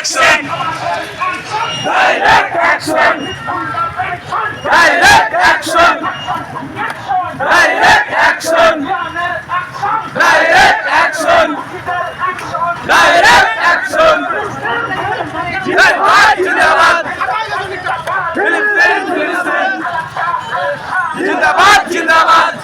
action! Direct action! Direct action! Direct action! Direct action! Direct action! Jindabad! Jindabad! Filistin! Filistin! Jindabad! Jindabad!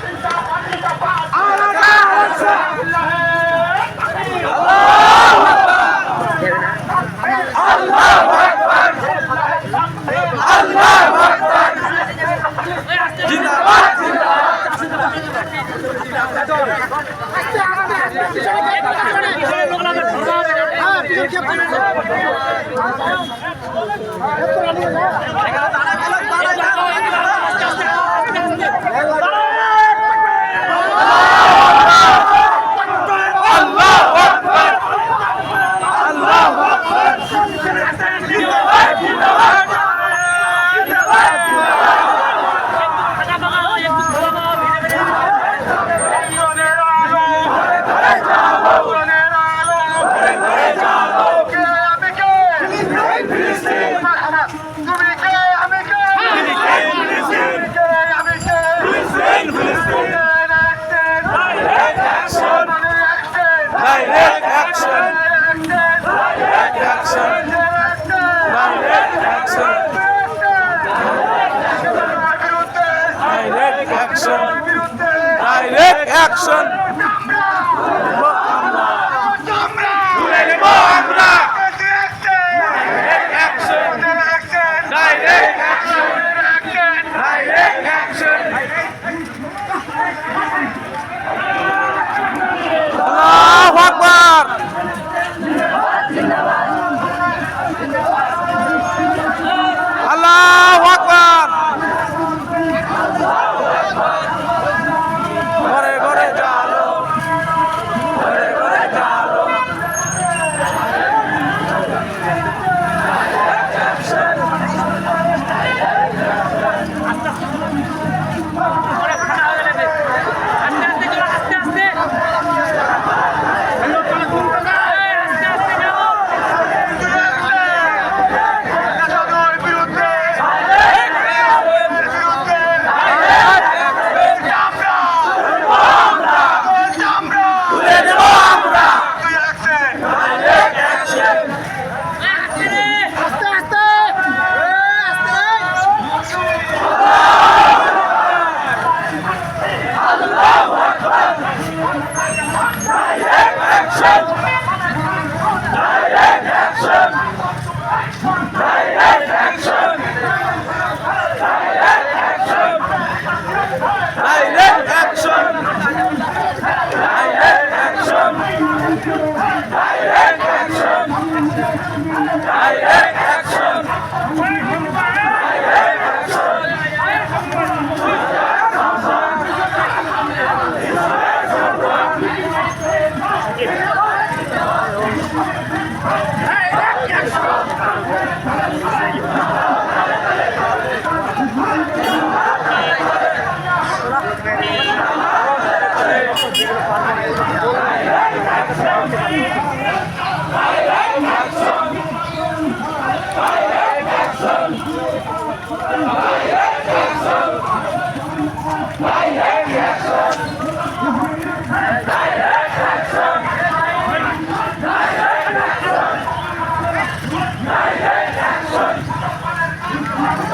Direct action! Allahu Akbar! Allahu Akbar! ঘরে ঘরে চলো, ঘরে ঘরে চলো।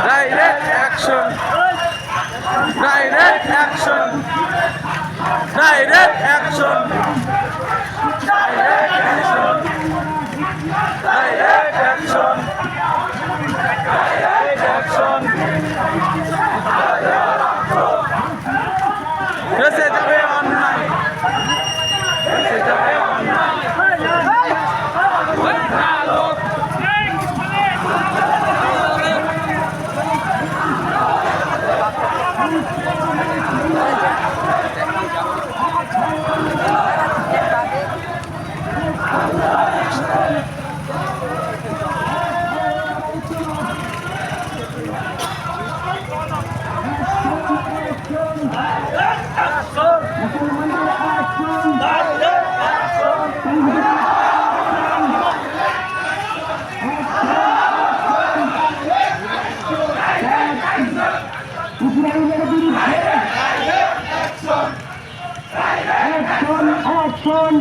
Direct action! Direct action! Direct action! Direct action! Direct action! দেশে যাবে অন্যায়, দেশে যাবে অন্যায়। অ্যাকশন অ্যাকশন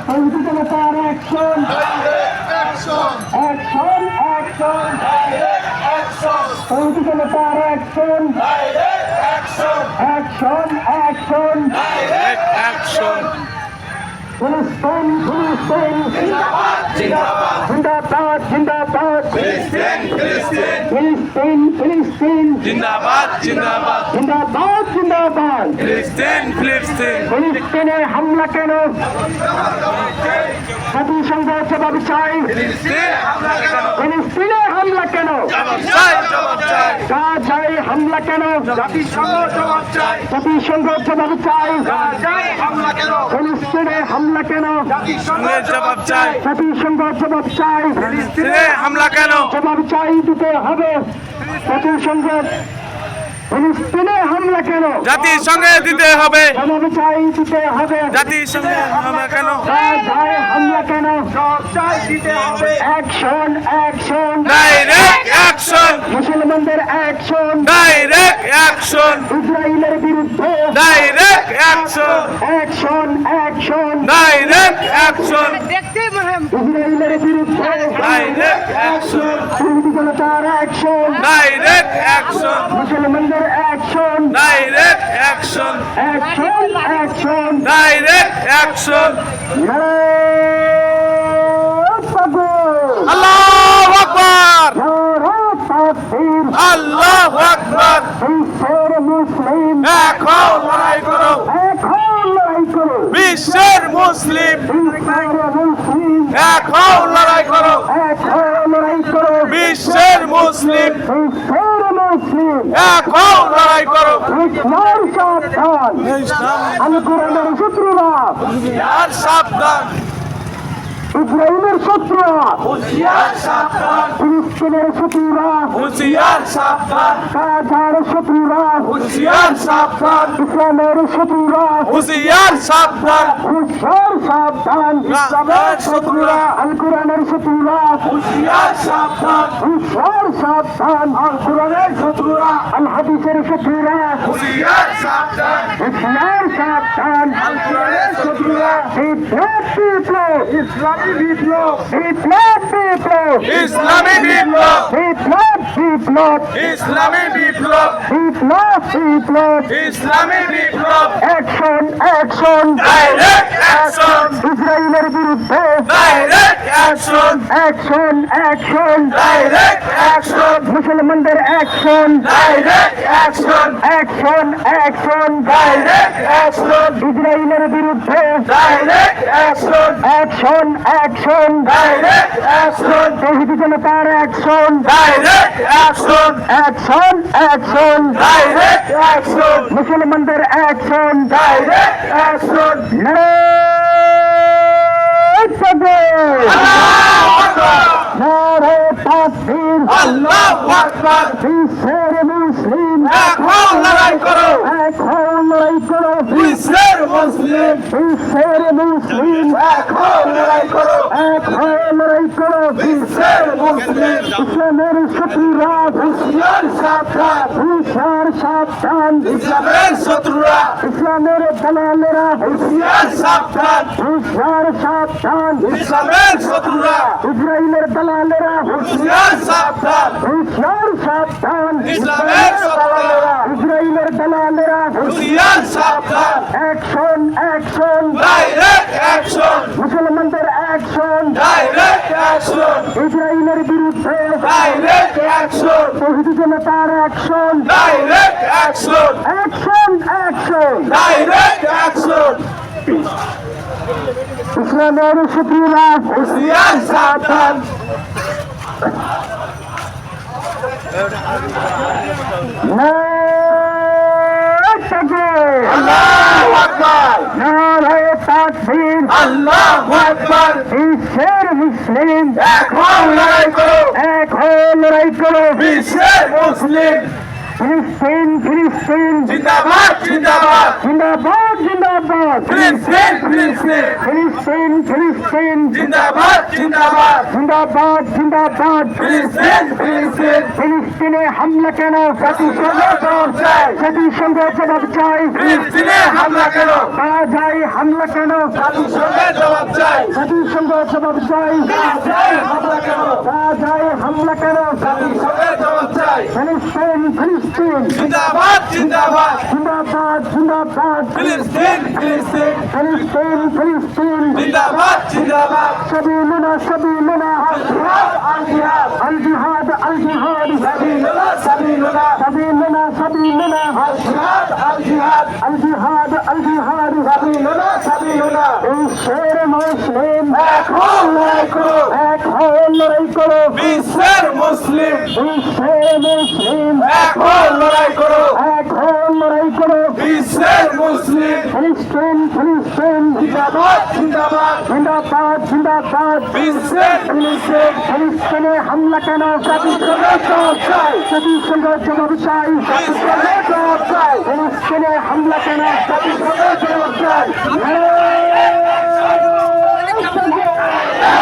তৌহিদি জনতার অ্যাকশন অ্যাকশন অ্যাকশন তৌহিদি জনতার অ্যাকশন অ্যাকশন অ্যাকশন ফিলিস্তিন ফিলিস্তিন জিন্দাবাদ জিন্দাবাদ ফিলিস্তিন ফিলিস্তিন জিন্দাবাদ জিন্দাবাদ জিন্দাবাদ জিন্দাবাদ ফিলিস্তিন ফিলিস্তিন ফিলিস্তিনে হামলা কেন জাতিসংঘ জবাব চাই ফিলিস্তিনে হামলা কেন গাজায় হামলা কেন জাতিসংঘ জবাব চাই ফিলিস্তিনে হামলা কেন জবাব চাই জাতিসংঘ জবাব চাই ফিলিস্তিনে হামলা কেন জবাব চাই দিতে হবে জাতিসংঘ ফিলিস্তিনে হামলা কেন জাতিসংঘে দিতে হবে জবাব চাই দিতে হবে জাতিসংঘে হামলা কেন গাজায় হামলা কেন জবাব চাই দিতে হবে অ্যাকশন অ্যাকশন ডাইরেক্ট অ্যাকশন মুসলমানদের অ্যাকশন ডাইরেক্ট অ্যাকশন ইসরায়েলের বিরুদ্ধে direct action action action direct action ইসরায়েলের বিরুদ্ধে ডাইরেক্ট অ্যাকশন তৌহিদি জনতার অ্যাকশন ডাইরেক্ট অ্যাকশন মুসলমানদের action direct action action action direct action আল্লাহু আকবার আল্লাহু আকবার বিশ্বের মুসলিম এখন লড়াই করো এখন লড়াই করো বিশ্বের মুসলিম বিশ্বের মুসলিম এখন লড়াই করো এখন লড়াই করো বিশ্বের মুসলিম বিশ্বের মুসলিম এখন লড়াই করো ইসলাম সাবধান আল কোরআনের শত্রুরা আর সাবধান ইসরায়েলের শত্রুরা হুঁশিয়ার সাবধান ফিলিস্তিনের শত্রুরা হুঁশিয়ার সাবধান গাজার শত্রুরা হুঁশিয়ার সাবধান ইসলামের শত্রুরা হুঁশিয়ার সাবধান হুশিয়ার সাবধান ইসলামের শত্রুরা আল কোরআনের শত্রুরা হুঁশিয়ার সাবধান হুশিয়ার সাবধান আল কোরআনের শত্রুরা আল হাদিসের শত্রুরা হুঁশিয়ার সাবধান ইসলাম সাবধান আল কোরআনের শত্রুরা বিপ্লব বিপ্লব ইসলামী বিপ্লব বিপ্লব বিপ্লব ইসলামী বিপ্লব বিপ্লব বিপ্লব ইসলামী বিপ্লব বিপ্লব বিপ্লব ইসলামী বিপ্লব অ্যাকশন অ্যাকশন ডাইরেক্ট অ্যাকশন ইসরায়েলের বিরুদ্ধে direct action action action direct action মুসলমানদের action direct action action action direct action ইসরায়েলের বিরুদ্ধে direct action action action direct action তৌহিদি জনতার action direct action action action direct action মুসলমানদের অ্যাকশন ডাইরেক্ট অ্যাকশন আল্লাহু আকবার নারে তাকবীর আল্লাহু আকবার বিশ্বের মুসলিম এখন লড়াই করো এখন লড়াই করো বিশ্বের মুসলিম বিশ্বের মুসলিম এখন লড়াই করো এখন লড়াই করো বিশ্বের মুসলিম ইসলামের শত্রুরা হুঁশিয়ার সাবধান হুশিয়ার সাবধান ইসলামের শত্রুরা ইসলামের দালালেরা হুঁশিয়ার সাবধান হুশিয়ার সাবধান ইসলামের শত্রুরা ইসরায়েলের দালালেরা হুঁশিয়ার সাবধান হুশিয়ার সাবধান ইসলামের শত্রুরা ইসরায়েলের দালালেরা হুঁশিয়ার সাবধান অ্যাকশন অ্যাকশন ডাইরেক্ট অ্যাকশন মুসলমানদের অ্যাকশন ডাইরেক্ট অ্যাকশন ইসরায়েলের বিরুদ্ধে ডাইরেক্ট অ্যাকশন তৌহিদি জনতার action direct action action action direct action ইসলামের শত্রুরা হুঁশিয়ার সাবধান আল্লাহু আকবার নারে তাকবীর আল্লাহু আকবার বিশ্বের মুসলিম এখন লড়াই করো এখন লড়াই করো বিশ্বের মুসলিম ফিলিস্তিন ফিলিস্তিন জিন্দাবাদ জিন্দাবাদ জিন্দাবাদ জিন্দাবাদ ফিলিস্তিন ফিলিস্তিন ফিলিস্তিন ফিলিস্তিন জিন্দাবাদ জিন্দাবাদ জিন্দাবাদ জিন্দাবাদ ফিলিস্তিন ফিলিস্তিন ফিলিস্তিনে হামলা কেন জাতিসংঘ জবাব চাই জাতিসংঘ জবাব চাই ফিলিস্তিনে হামলা কেন পাওয়া যায় হামলা কেন জাতিসংঘে জবাব চাই জাতিসংঘ জবাব চাই হামলা কেন পাওয়া যায় হামলা কেন জাতিসংঘে জবাব চাই ফিলিস্তিন ফিলিস্তিন জিন্দাবাদ জিন্দাবাদ জিন্দাবাদ জিন্দাবাদ ফিলিস্তিন ফিলিস্তিন ফিলিস্তিন ফিলিস্তিন জিন্দাবাদ জিন্দাবাদ سبيلنا سبيلنا الجهاد الجهاد الجهاد سبيلنا سبيلنا سبيلنا سبيلنا الجهاد الجهاد الجهاد الجهاد سبيلنا سبيلنا এই শের মুসলিম এখন লড়াই করো এক হয়ে লড়াই করো বিশ্বের মুসলিম এই শের মুসলিম এখন লড়াই করো এক হয়ে লড়াই করো বিশ্বের মুসলিম ফিলিস্তিন ফিলিস্তিন জিন্দাবাদ জিন্দাবাদ জিন্দাবাদ জিন্দাবাদ বিশ্বের ফিলিস্তিন ফিলিস্তিনে হামলা কেন জাতিসংঘে জবাব চাই জাতিসংঘ জবাব চাই জাতিসংঘে জবাব চাই ফিলিস্তিনে হামলা কেন জাতিসংঘে জবাব চাই নারে